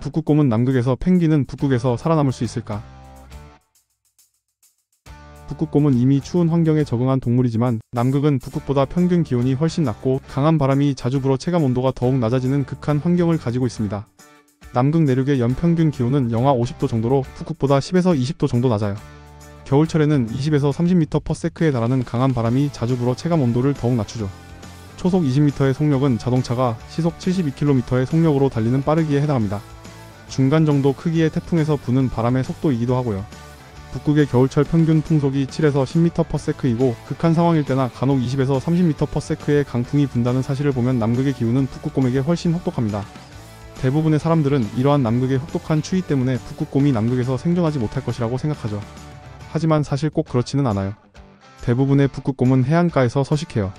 북극곰은 남극에서, 펭귄은 북극에서 살아남을 수 있을까? 북극곰은 이미 추운 환경에 적응한 동물이지만 남극은 북극보다 평균 기온이 훨씬 낮고 강한 바람이 자주 불어 체감 온도가 더욱 낮아지는 극한 환경을 가지고 있습니다. 남극 내륙의 연평균 기온은 영하 50도 정도로 북극보다 10에서 20도 정도 낮아요. 겨울철에는 20에서 30m/s에 달하는 강한 바람이 자주 불어 체감 온도를 더욱 낮추죠. 초속 20m의 속력은 자동차가 시속 72km의 속력으로 달리는 빠르기에 해당합니다. 중간 정도 크기의 태풍에서 부는 바람의 속도이기도 하고요. 북극의 겨울철 평균 풍속이 7에서 10m/s이고 극한 상황일 때나 간혹 20에서 30m/s의 강풍이 분다는 사실을 보면 남극의 기후는 북극곰에게 훨씬 혹독합니다. 대부분의 사람들은 이러한 남극의 혹독한 추위 때문에 북극곰이 남극에서 생존하지 못할 것이라고 생각하죠. 하지만 사실 꼭 그렇지는 않아요. 대부분의 북극곰은 해안가에서 서식해요.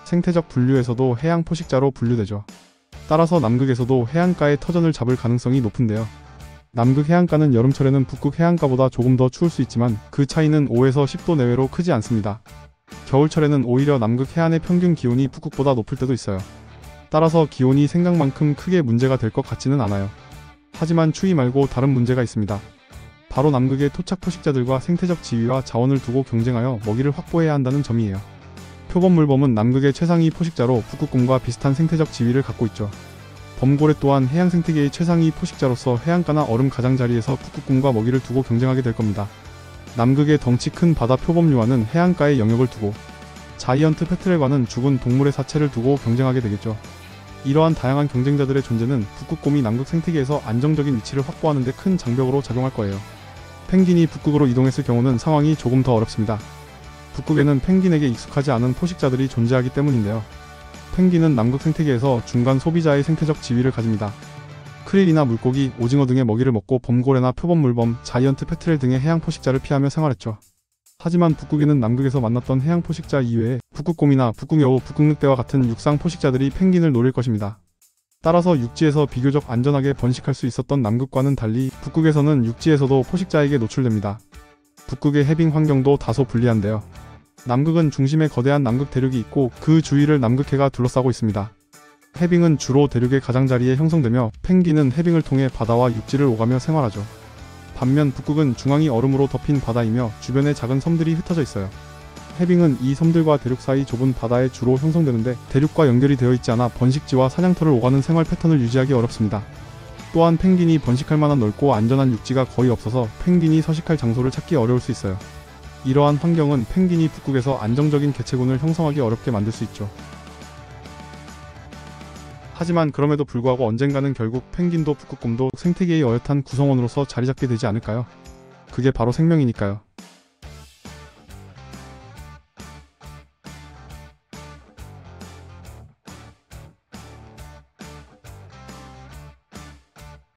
생태적 분류에서도 해양 포식자로 분류되죠. 따라서 남극에서도 해안가의 터전을 잡을 가능성이 높은데요. 남극 해안가는 여름철에는 북극 해안가보다 조금 더 추울 수 있지만 그 차이는 5에서 10도 내외로 크지 않습니다. 겨울철에는 오히려 남극 해안의 평균 기온이 북극보다 높을 때도 있어요. 따라서 기온이 생각만큼 크게 문제가 될 것 같지는 않아요. 하지만 추위 말고 다른 문제가 있습니다. 바로 남극의 토착 포식자들과 생태적 지위와 자원을 두고 경쟁하여 먹이를 확보해야 한다는 점이에요. 표범물범은 남극의 최상위 포식자로 북극곰과 비슷한 생태적 지위를 갖고 있죠. 범고래 또한 해양 생태계의 최상위 포식자로서 해안가나 얼음 가장자리에서 북극곰과 먹이를 두고 경쟁하게 될 겁니다. 남극의 덩치 큰 바다 표범류와는 해안가에 영역을 두고, 자이언트 페트렐과는 죽은 동물의 사체를 두고 경쟁하게 되겠죠. 이러한 다양한 경쟁자들의 존재는 북극곰이 남극 생태계에서 안정적인 위치를 확보하는 데 큰 장벽으로 작용할 거예요. 펭귄이 북극으로 이동했을 경우는 상황이 조금 더 어렵습니다. 북극에는 펭귄에게 익숙하지 않은 포식자들이 존재하기 때문인데요. 펭귄은 남극 생태계에서 중간 소비자의 생태적 지위를 가집니다. 크릴이나 물고기, 오징어 등의 먹이를 먹고 범고래나 표범물범, 자이언트 페트렐 등의 해양 포식자를 피하며 생활했죠. 하지만 북극에는 남극에서 만났던 해양 포식자 이외에 북극곰이나 북극여우, 북극늑대와 같은 육상 포식자들이 펭귄을 노릴 것입니다. 따라서 육지에서 비교적 안전하게 번식할 수 있었던 남극과는 달리 북극에서는 육지에서도 포식자에게 노출됩니다. 북극의 해빙 환경도 다소 불리한데요. 남극은 중심에 거대한 남극 대륙이 있고 그 주위를 남극해가 둘러싸고 있습니다. 해빙은 주로 대륙의 가장자리에 형성되며 펭귄은 해빙을 통해 바다와 육지를 오가며 생활하죠. 반면 북극은 중앙이 얼음으로 덮인 바다이며 주변에 작은 섬들이 흩어져 있어요. 해빙은 이 섬들과 대륙 사이 좁은 바다에 주로 형성되는데 대륙과 연결이 되어 있지 않아 번식지와 사냥터를 오가는 생활 패턴을 유지하기 어렵습니다. 또한 펭귄이 번식할 만한 넓고 안전한 육지가 거의 없어서 펭귄이 서식할 장소를 찾기 어려울 수 있어요. 이러한 환경은 펭귄이 북극에서 안정적인 개체군을 형성하기 어렵게 만들 수 있죠. 하지만 그럼에도 불구하고 언젠가는 결국 펭귄도 북극곰도 생태계의 어엿한 구성원으로서 자리잡게 되지 않을까요? 그게 바로 생명이니까요.